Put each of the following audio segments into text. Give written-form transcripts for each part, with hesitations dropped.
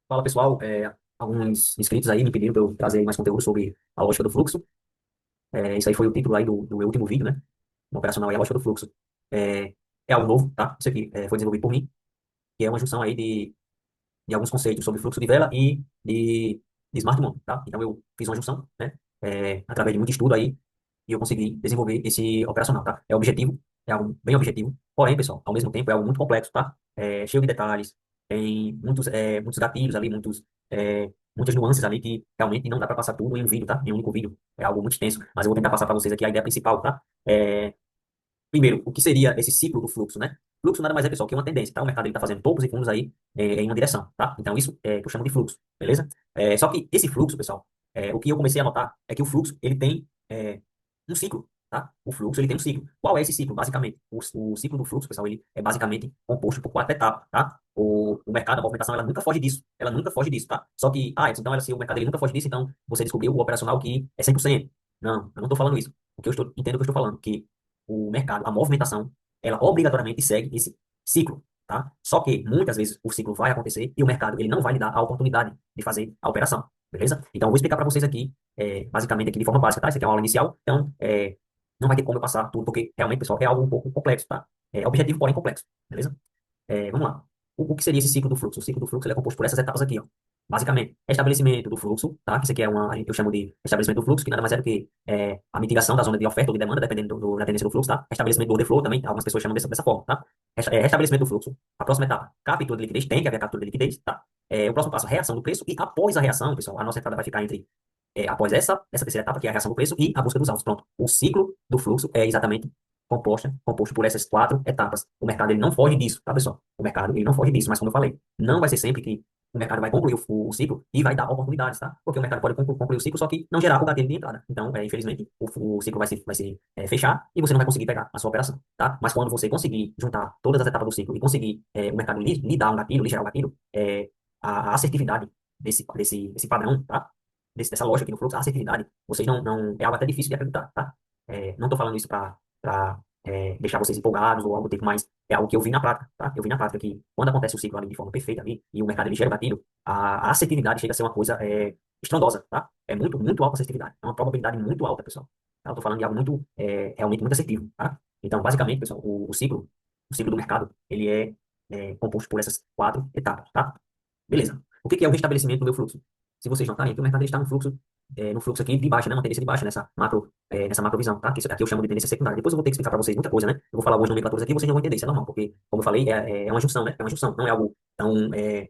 Fala pessoal, alguns inscritos aí me pediram para eu trazer mais conteúdo sobre a lógica do fluxo. Isso aí foi o título aí do meu último vídeo, né? No operacional e a lógica do fluxo. É, é algo novo, tá? Isso aqui foi desenvolvido por mim, que é uma junção aí de alguns conceitos sobre fluxo de vela e de smart money, tá? Então eu fiz uma junção, né? Através de muito estudo aí, e eu consegui desenvolver esse operacional, tá? É objetivo, é algo bem objetivo, porém, pessoal, ao mesmo tempo é algo muito complexo, tá? Cheio de detalhes, tem muitos gatilhos ali, muitas nuances ali que realmente não dá para passar tudo em um vídeo, tá? Em um único vídeo. É algo muito extenso, mas eu vou tentar passar para vocês aqui a ideia principal, tá? É, Primeiro, o que seria esse ciclo do fluxo, né? Fluxo nada mais é, pessoal, que uma tendência, tá? O mercado está fazendo topos e fundos aí em uma direção, tá? Então, isso é que eu chamo de fluxo, beleza? Só que esse fluxo, pessoal, o que eu comecei a notar é que o fluxo, ele tem um ciclo, tá? O fluxo, ele tem um ciclo. Qual é esse ciclo, basicamente? O ciclo do fluxo, pessoal, ele é basicamente composto por quatro etapas, tá? O mercado, a movimentação, ela nunca foge disso. Ela nunca foge disso, tá? Só que, então, se o mercado ele nunca foge disso, então você descobriu o operacional que é 100%. Não, eu não estou falando isso. Entendo o que eu estou falando, que o mercado, a movimentação, ela obrigatoriamente segue esse ciclo, tá? Só que muitas vezes o ciclo vai acontecer e o mercado ele não vai lhe dar a oportunidade de fazer a operação, beleza? Então eu vou explicar para vocês aqui, basicamente aqui de forma básica, tá? Isso aqui é uma aula inicial, então não vai ter como eu passar tudo, porque realmente, pessoal, é algo um pouco complexo, tá? É objetivo, porém complexo, beleza? Vamos lá. O que seria esse ciclo do fluxo? O ciclo do fluxo ele é composto por essas etapas aqui, ó. Basicamente, estabelecimento do fluxo, tá? Que isso aqui é eu chamo de estabelecimento do fluxo, que nada mais é do que a mitigação da zona de oferta ou de demanda, dependendo da tendência do fluxo, tá? Estabelecimento do order flow também, algumas pessoas chamam dessa forma, tá? Restabelecimento do fluxo. A próxima etapa, captura de liquidez, tem que haver captura de liquidez, tá? O próximo passo, reação do preço, e após a reação, pessoal, a nossa entrada vai ficar após essa terceira etapa, que é a reação do preço e a busca dos alvos. Pronto. O ciclo do fluxo é exatamente composto por essas quatro etapas. O mercado ele não foge disso, tá, pessoal? O mercado ele não foge disso, mas como eu falei, não vai ser sempre que o mercado vai concluir o ciclo e vai dar oportunidades, tá? Porque o mercado pode concluir o ciclo, só que não gerar o gatilho de entrada. Então, infelizmente, o ciclo vai se fechar e você não vai conseguir pegar a sua operação, tá? Mas quando você conseguir juntar todas as etapas do ciclo e conseguir o mercado lhe dar um gatilho, lhe gerar um gatilho, a assertividade desse padrão, tá? Dessa lógica aqui no fluxo, a assertividade, vocês não, é algo até difícil de acreditar, tá? Não estou falando isso para deixar vocês empolgados ou algo do tipo, mas é algo que eu vi na prática, tá? Eu vi na prática que quando acontece o ciclo ali de forma perfeita ali e o mercado ele gera o gatilho, a assertividade chega a ser uma coisa estrondosa, tá? É muito, muito alta a assertividade. É uma probabilidade muito alta, pessoal. Tá? Eu tô falando de algo muito, realmente muito assertivo, tá? Então, basicamente, pessoal, o ciclo do mercado, ele é composto por essas quatro etapas, tá? Beleza. O que é o restabelecimento do meu fluxo? Se vocês notarem, aqui o mercado ele está no fluxo aqui de baixa, né? Uma tendência de baixa nessa macrovisão, tá? Que isso aqui eu chamo de tendência secundária. Depois eu vou ter que explicar para vocês muita coisa, né? Eu vou falar algumas nomenclaturas aqui e vocês não vão entender, isso é normal, porque, como eu falei, é uma junção, né? É uma junção, não é algo tão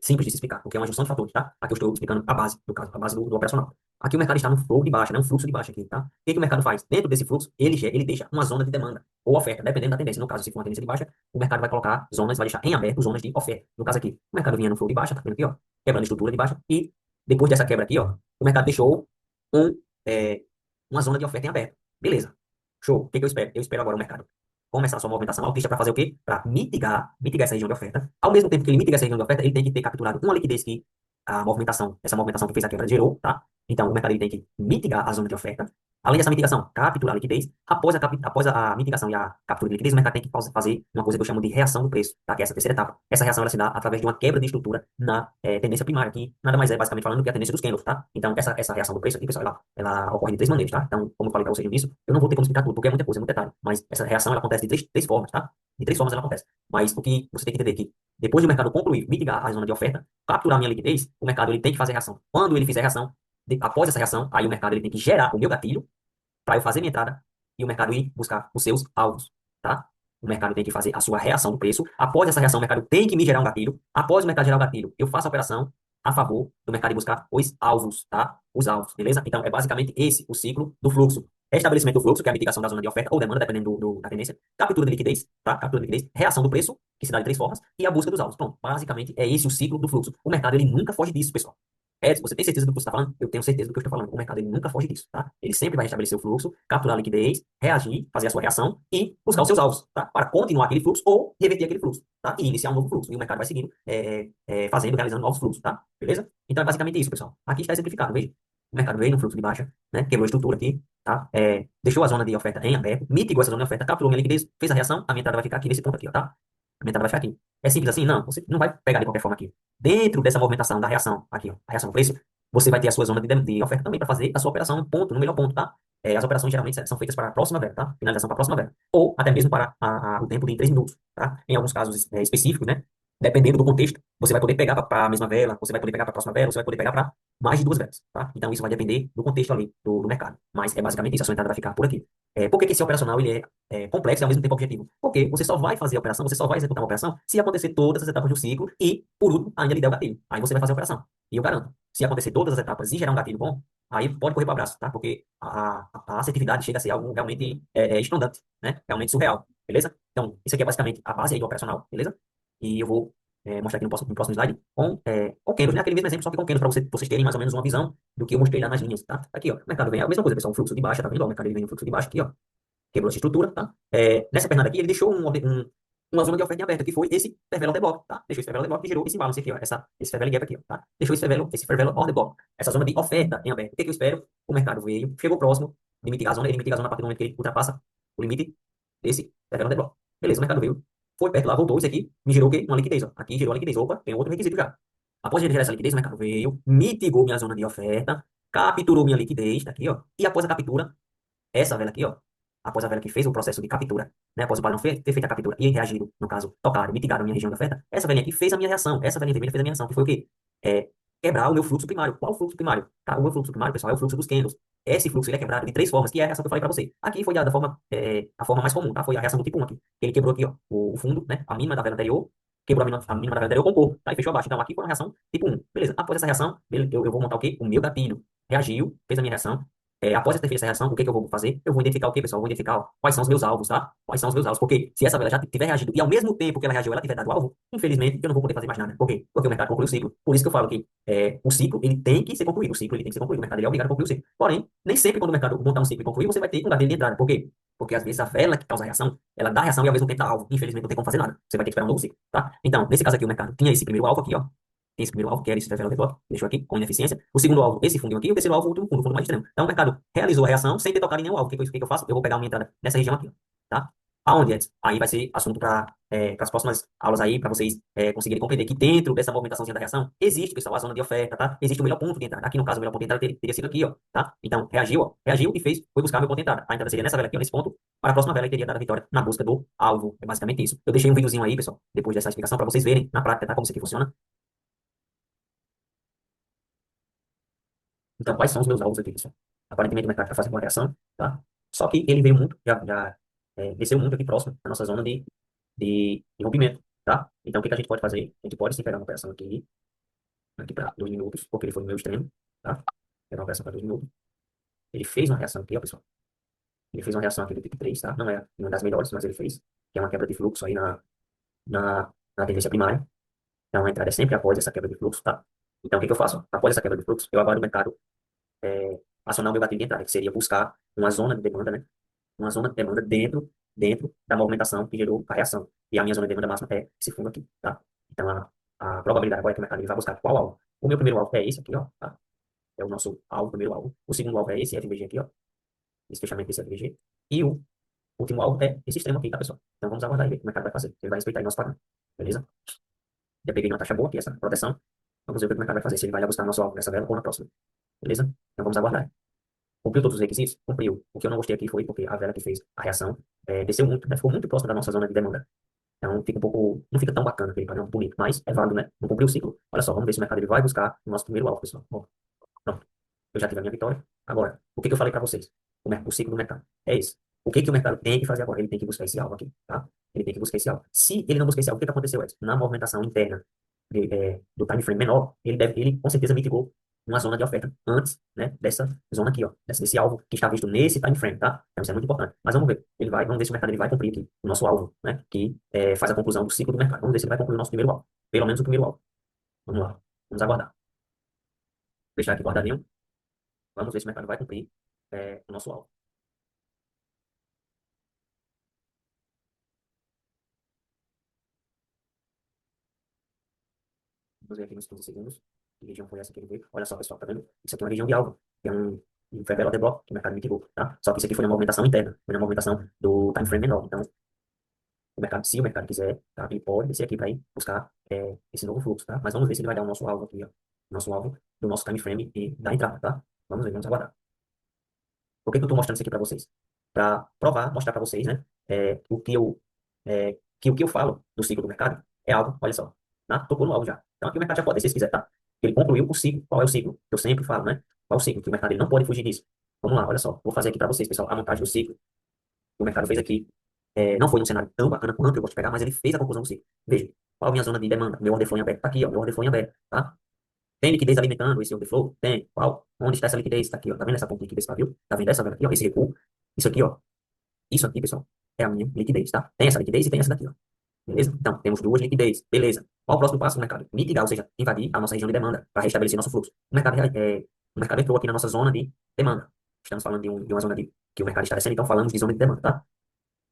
simples de se explicar, porque é uma junção de fatores, tá? Aqui eu estou explicando a base, do caso, a base do operacional. Aqui o mercado está no flow de baixa, né? Um fluxo de baixa aqui, tá? O que o mercado faz? Dentro desse fluxo, ele deixa uma zona de demanda ou oferta, dependendo da tendência. No caso, se for uma tendência de baixa, o mercado vai colocar zonas, vai deixar em aberto zonas de oferta. No caso aqui, o mercado vinha no flow de baixa, tá vendo aqui, ó? Quebrando a estrutura de baixa, e depois dessa quebra aqui, ó, o mercado deixou um, é, uma zona de oferta em aberto. Beleza. Show. O que eu espero? Eu espero agora o mercado começar a sua movimentação altista para fazer o quê? Para mitigar essa região de oferta. Ao mesmo tempo que ele mitiga essa região de oferta, ele tem que ter capturado uma liquidez que essa movimentação que fez a quebra gerou, tá? Então, o mercado ele tem que mitigar a zona de oferta. Além dessa mitigação, capturar a liquidez. Após a mitigação e a captura de liquidez, o mercado tem que fazer uma coisa que eu chamo de reação do preço, tá? Que é essa terceira etapa. Essa reação ela se dá através de uma quebra de estrutura na tendência primária, que nada mais é, basicamente falando, que a tendência dos candles, tá? Então, essa reação do preço aqui, pessoal, ela ocorre de três maneiras, tá? Então, como eu falei para vocês no início, eu não vou ter como explicar tudo, porque é muita coisa, é muito detalhe. Mas essa reação, ela acontece de três formas, tá? De três formas ela acontece. Mas o que você tem que entender é que, depois do mercado concluir, mitigar a zona de oferta, capturar a minha liquidez, o mercado ele tem que fazer reação. Quando ele fizer reação, após essa reação, aí o mercado ele tem que gerar o meu gatilho para eu fazer minha entrada e o mercado ir buscar os seus alvos, tá? O mercado tem que fazer a sua reação do preço. Após essa reação, o mercado tem que me gerar um gatilho. Após o mercado gerar o gatilho, eu faço a operação a favor do mercado ir buscar os alvos, tá? Os alvos, beleza? Então, é basicamente esse o ciclo do fluxo. Estabelecimento do fluxo, que é a mitigação da zona de oferta ou demanda, dependendo da tendência. Captura de liquidez, tá? Captura de liquidez. Reação do preço, que se dá de três formas. E a busca dos alvos. Pronto, basicamente é esse o ciclo do fluxo. O mercado, ele nunca foge disso, pessoal. Se você tem certeza do que você está falando? Eu tenho certeza do que eu estou falando. O mercado ele nunca foge disso, tá? Ele sempre vai restabelecer o fluxo, capturar a liquidez, reagir, fazer a sua reação e buscar os seus alvos, tá? Para continuar aquele fluxo ou reverter aquele fluxo, tá? E iniciar um novo fluxo. E o mercado vai seguindo, realizando novos fluxos, tá? Beleza? Então é basicamente isso, pessoal. Aqui está exemplificado, veja. O mercado veio no fluxo de baixa, né? Quebrou a estrutura aqui, tá? Deixou a zona de oferta em aberto, mitigou essa zona de oferta, capturou minha liquidez, fez a reação, a minha entrada vai ficar aqui nesse ponto aqui, ó, tá? A minha entrada vai ficar aqui. É simples assim? Não. Você não vai pegar de qualquer forma aqui. Dentro dessa movimentação da reação, aqui, ó, a reação preço, você vai ter a sua zona de oferta também para fazer a sua operação no ponto, no melhor ponto, tá? As operações geralmente são feitas para a próxima vela, tá? Finalização para a próxima vela. Ou até mesmo para o tempo de 3 minutos, tá? Em alguns casos específicos, né? Dependendo do contexto, você vai poder pegar para a mesma vela, você vai poder pegar para a próxima vela, você vai poder pegar para mais de duas velas, tá? Então isso vai depender do contexto ali, do mercado. Mas é basicamente isso, a sua entrada vai ficar por aqui. Por que que esse operacional ele é complexo e ao mesmo tempo objetivo? Porque você só vai fazer a operação, você só vai executar uma operação se acontecer todas as etapas do ciclo e, por último, ainda lhe der o gatilho. Aí você vai fazer a operação. E eu garanto, se acontecer todas as etapas e gerar um gatilho bom, aí pode correr para o abraço, tá? Porque a assertividade chega a ser algo realmente estrondoante, né? Realmente surreal, beleza? Então, isso aqui é basicamente a base aí do operacional, beleza? E eu vou mostrar aqui no próximo slide com candles, né? Aquele mesmo exemplo, só que com candles, para vocês terem mais ou menos uma visão do que eu mostrei lá nas linhas, tá? Aqui, ó, o mercado vem a mesma coisa, pessoal, um fluxo de baixa, tá vendo? Ó, o mercado ele vem um fluxo de baixa aqui, ó, quebrou essa estrutura, tá? Nessa pernada aqui, ele deixou uma zona de oferta em aberta, que foi esse Fair Order Block, tá? Deixou esse Fair Order Block e gerou esse imbalance aqui, ó, esse Fair Value Gap aqui, ó, tá? Deixou esse Fair Order Block, essa zona de oferta em aberto. O que que eu espero? O mercado veio, chegou próximo de mitigar a zona, ele mitiga a zona a partir do momento que ele ultrapassa o limite desse Fair Order Block. Beleza, o mercado veio, foi perto lá, voltou, isso aqui me gerou o quê? Uma liquidez, ó. Aqui gerou a liquidez. Opa, tem outro requisito já. Após ele gerar essa liquidez, o mercado veio, mitigou minha zona de oferta, capturou minha liquidez, tá aqui, ó. E após a captura, essa vela aqui, ó, após a vela que fez o processo de captura, né, após o padrão ter feito a captura e reagido, no caso, tocar, mitigar a minha região de oferta, essa velinha aqui fez a minha reação, essa velinha vermelha fez a minha reação, que foi o quê? Quebrar o meu fluxo primário. Qual o fluxo primário? Tá? O meu fluxo primário, pessoal, é o fluxo dos candles. Esse fluxo ele é quebrado de três formas, que é a reação que eu falei para você. Aqui foi a forma mais comum, tá? Foi a reação do tipo 1 aqui. Ele quebrou aqui, ó, o fundo, né? A mínima da vela anterior, quebrou a mínima da vela anterior, compor, tá? E fechou abaixo. Então aqui foi uma reação tipo 1. Beleza. Após essa reação, eu vou montar o quê? O meu gatilho. Reagiu, fez a minha reação, após ter feito essa reação, o que que eu vou fazer? Eu vou identificar o quê, pessoal? Eu vou identificar ó, quais são os meus alvos, tá? Quais são os meus alvos? Porque se essa vela já tiver reagido e ao mesmo tempo que ela reagiu, ela tiver dado alvo, infelizmente, eu não vou poder fazer mais nada. Por quê? Porque o mercado conclui o ciclo. Por isso que eu falo que o ciclo, ele tem que ser concluído. O ciclo, ele tem que ser concluído. O mercado, ele é obrigado a concluir o ciclo. Porém, nem sempre quando o mercado montar um ciclo e concluir, você vai ter um gatilho de entrada. Por quê? Porque às vezes a vela que causa a reação, ela dá a reação e ao mesmo tempo dá alvo. Infelizmente, não tem como fazer nada. Você vai ter que esperar um novo ciclo, tá? Então, nesse caso aqui, o mercado tinha esse primeiro alvo aqui, ó. Esse primeiro alvo, que era esse level default, deixou aqui com ineficiência. O segundo alvo, esse fundinho aqui. E o terceiro alvo, o último fundo, o fundo mais extremo. Então, o mercado realizou a reação sem ter tocado em nenhum alvo. O que que eu faço? Eu vou pegar uma entrada nessa região aqui, ó, tá? Aonde, Edson? Aí vai ser assunto para as próximas aulas aí, para vocês conseguirem compreender que dentro dessa movimentação da reação, existe, pessoal, a zona de oferta, tá? Existe o melhor ponto de entrada. Aqui, no caso, o melhor ponto de entrada teria sido aqui, ó, tá? Então, reagiu, ó, reagiu e foi buscar meu ponto de entrada. A entrada seria nessa vela aqui, ó, nesse ponto, para a próxima vela que teria dado a vitória na busca do alvo. É basicamente isso. Eu deixei um videozinho aí, pessoal, depois dessa explicação, para vocês verem na prática, tá? Como isso aqui funciona. Então, quais são os meus alvos aqui, pessoal? Aparentemente, o mercado está fazendo uma reação, tá? Só que ele veio muito, já desceu muito aqui próximo da nossa zona de rompimento, tá? Então, o que que a gente pode fazer? A gente pode sim pegar uma operação aqui para 2 minutos, porque ele foi no meu extremo, tá? Pegar uma operação para 2 minutos. Ele fez uma reação aqui, ó, pessoal. Ele fez uma reação aqui do tipo 3, tá? Não é uma das melhores, mas ele fez, que é uma quebra de fluxo aí na tendência primária. Então, a entrada é sempre após essa quebra de fluxo, tá? Então, o que que eu faço? Após essa quebra de fluxo, eu aguardo o mercado acionar o meu gatilho de entrada, que seria buscar uma zona de demanda, né? Uma zona de demanda dentro da movimentação que gerou a reação. E a minha zona de demanda máxima é esse fundo aqui, tá? Então, a probabilidade agora é que o mercado ele vai buscar qual alvo? O meu primeiro alvo é esse aqui, ó, tá? É o nosso alvo, primeiro alvo. O segundo alvo é esse FVG aqui, ó. Esse fechamento desse FVG. E o último alvo é esse extremo aqui, tá, pessoal? Então, vamos aguardar e ver o que o mercado vai fazer. Ele vai respeitar aí nosso padrão, beleza? Já peguei uma taxa boa aqui, essa proteção. Vamos ver o que o mercado vai fazer, se ele vai já buscar nosso alvo nessa vela ou na próxima, beleza? Então, vamos aguardar. Cumpriu todos os requisitos? Cumpriu. O que eu não gostei aqui foi porque a vela que fez a reação desceu muito, né? Ficou muito próxima da nossa zona de demanda. Então fica um pouco, não fica tão bacana aquele padrão bonito, mas é válido, né? Não cumpriu o ciclo. Olha só, vamos ver se o mercado ele vai buscar o nosso primeiro alvo, pessoal. Ó, pronto. Eu já tive a minha vitória. Agora, o que que eu falei para vocês? O ciclo do mercado é esse. O que que o mercado tem que fazer agora? Ele tem que buscar esse alvo aqui, tá? Ele tem que buscar esse alvo. Se ele não buscar esse alvo, o que que aconteceu, Edson? Na movimentação interna do time frame menor, ele com certeza mitigou uma zona de oferta antes, né, dessa zona aqui, ó, desse alvo que está visto nesse time frame, tá? Então isso é muito importante. Mas vamos ver, vamos ver se o mercado ele vai cumprir aqui o nosso alvo, né, que faz a conclusão do ciclo do mercado. Vamos ver se ele vai concluir o nosso primeiro alvo, pelo menos o primeiro alvo. Vamos lá, vamos aguardar. Deixar aqui guardadinho. Vamos ver se o mercado vai cumprir o nosso alvo. Vamos ver aqui nos 15 segundos. Que região foi essa que ele veio? Olha só, pessoal, tá vendo? Isso aqui é uma região de alvo, que é um fair value block que o mercado mitigou, tá? Só que isso aqui foi uma movimentação interna, foi uma movimentação do time frame menor. Então, O mercado, se o mercado quiser, tá? Ele pode descer aqui para ir buscar esse novo fluxo, tá? Mas vamos ver se ele vai dar o nosso alvo aqui, ó. Nosso alvo do nosso time frame e da entrada, tá? Vamos ver, vamos aguardar. Por que que eu estou mostrando isso aqui para vocês? Para provar, mostrar para vocês, né? Que o que eu falo do ciclo do mercado é algo, olha só, tá? Tocou no alvo já. Então aqui o mercado já pode descer se quiser, tá? Ele concluiu o ciclo. Qual é o ciclo? Eu sempre falo, né? Qual é o ciclo? Que o mercado ele não pode fugir disso. Vamos lá, olha só. Vou fazer aqui para vocês, pessoal, a montagem do ciclo que o mercado fez aqui. Não foi um cenário tão bacana quanto eu gosto de pegar, mas ele fez a conclusão do ciclo. Veja, qual a minha zona de demanda? Meu order flow em aberto. Tá aqui, ó. Meu order flow em aberto, tá? Tem liquidez alimentando esse order flow? Tem. Qual? Onde está essa liquidez? Tá aqui, ó. Tá vendo essa ponta de liquidez, tá, viu? Tá vendo essa vela aqui, ó? Esse recuo. Isso aqui, ó. Isso aqui, pessoal, é a minha liquidez, tá? Tem essa liquidez e tem essa daqui, ó. Beleza? Então, temos duas liquidez. Beleza. Qual o próximo passo do mercado? Mitigar, ou seja, invadir a nossa região de demanda para restabelecer nosso fluxo. O mercado entrou aqui na nossa zona de demanda. Estamos falando de uma zona de que o mercado está descendo, então falamos de zona de demanda, tá?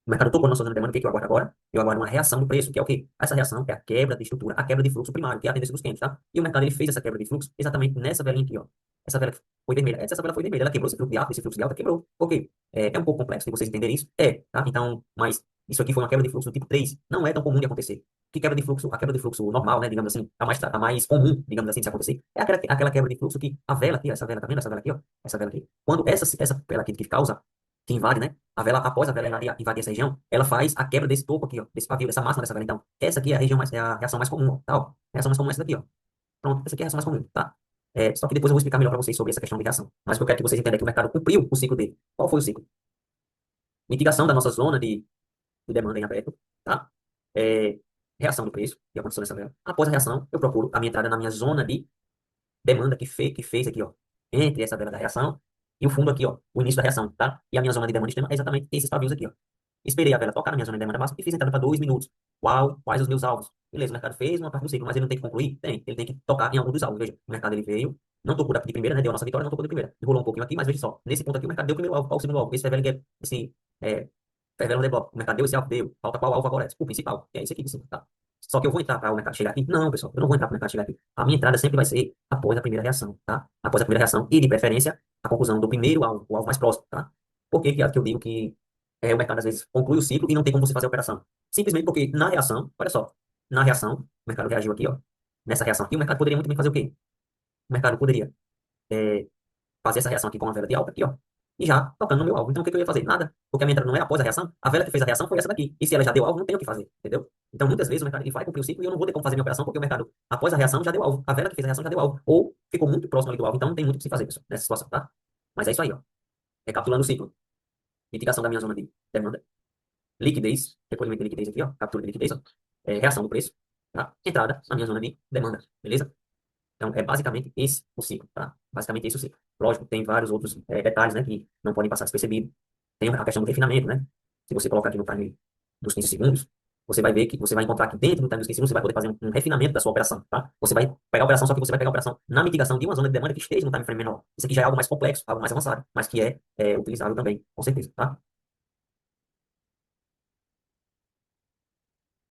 O mercado tocou na nossa zona de demanda, o que que eu aguardo agora? Eu aguardo uma reação do preço, que é o quê? Essa reação é a quebra de estrutura, a quebra de fluxo primário, que é a tendência dos candles, tá? E o mercado ele fez essa quebra de fluxo exatamente nessa velinha aqui, ó. Essa vela que foi vermelha. Essa vela foi vermelha, ela quebrou esse fluxo de alta, esse fluxo de alta quebrou. Ok. É um pouco complexo de vocês entenderem isso? É, tá? Então, mas isso aqui foi uma quebra de fluxo do tipo 3. Não é tão comum de acontecer. Que quebra de fluxo? A quebra de fluxo normal, né? Digamos assim, a mais comum, digamos assim, de se acontecer. É aquela quebra de fluxo que a vela aqui, ó, essa vela, tá vendo? Essa vela aqui, ó. Essa vela aqui. Quando essa vela aqui que causa que invade, né? A vela, após a vela invadir essa região, ela faz a quebra desse topo aqui, ó, desse pavio, dessa máxima dessa vela. Então, essa aqui é a região mais, é a reação mais comum, ó, tá? Ó. A reação mais comum é essa daqui, ó. Pronto, essa aqui é a reação mais comum, tá? Só que depois eu vou explicar melhor para vocês sobre essa questão de reação. Mas o que eu quero que vocês entendam é que o mercado cumpriu o ciclo dele. Qual foi o ciclo? Mitigação da nossa zona de demanda em aberto, tá? É, reação do preço, que aconteceu nessa vela. Após a reação, eu procuro a minha entrada na minha zona de demanda que fez aqui, ó, entre essa vela da reação e o fundo aqui, ó, o início da reação, tá? E a minha zona de demanda extrema é exatamente esses pavios aqui, ó. Esperei a vela tocar na minha zona de demanda máxima e fiz entrada para 2 minutos. Uau, quais os meus alvos? Beleza, o mercado fez uma parte do ciclo, mas ele não tem que concluir? Tem, ele tem que tocar em algum dos alvos. Veja, o mercado ele veio, não tocou de primeira, né? Deu a nossa vitória, não tocou de primeira. Enrolou um pouquinho aqui, mas veja só, nesse ponto aqui o mercado deu o primeiro alvo. Qual o segundo alvo? Esse Fairvalue Gap, é, Fairvalue Block. O mercado deu esse alvo, deu. Falta qual alvo agora? O principal, que é esse aqui de cima, tá? Só que eu vou entrar para o mercado chegar aqui? Não, pessoal, eu não vou entrar para o mercado chegar aqui. A minha entrada sempre vai ser após a primeira reação, tá? Após a primeira reação e, de preferência, a conclusão do primeiro alvo, o alvo mais próximo, tá? Por que que eu digo que o mercado às vezes conclui o ciclo e não tem como você fazer a operação? Simplesmente porque na reação, olha só, na reação, o mercado reagiu aqui, ó. Nessa reação aqui, o mercado poderia muito bem fazer o quê? O mercado poderia é, fazer essa reação aqui com uma vela de alta aqui, ó. E já tocando no meu alvo. Então o que que eu ia fazer? Nada. Porque a minha entrada não é após a reação. A vela que fez a reação foi essa daqui. E se ela já deu alvo, não tem o que fazer. Entendeu? Então muitas vezes o mercado ele vai cumprir o ciclo e eu não vou ter como fazer minha operação porque o mercado, após a reação, já deu alvo. A vela que fez a reação já deu alvo. Ou ficou muito próximo ali do alvo. Então não tem muito o que se fazer, pessoal, nessa situação, tá? Mas é isso aí, ó. Recapitulando o ciclo. Mitigação da minha zona de demanda. Liquidez, recolhimento de liquidez aqui, ó, captura de liquidez, ó, reação do preço, tá? Entrada na minha zona de demanda, beleza? Então, é basicamente esse o ciclo, tá? Basicamente esse o ciclo. Lógico, tem vários outros detalhes, né, que não podem passar despercebido. Tem a questão do refinamento, né? Se você colocar aqui no time dos 15 segundos, você vai ver que você vai encontrar aqui dentro do time dos 15 segundos, você vai poder fazer um refinamento da sua operação, tá? Você vai pegar a operação, só que você vai pegar a operação na mitigação de uma zona de demanda que esteja no time frame menor. Isso aqui já é algo mais complexo, algo mais avançado, mas que é utilizável também, com certeza, tá?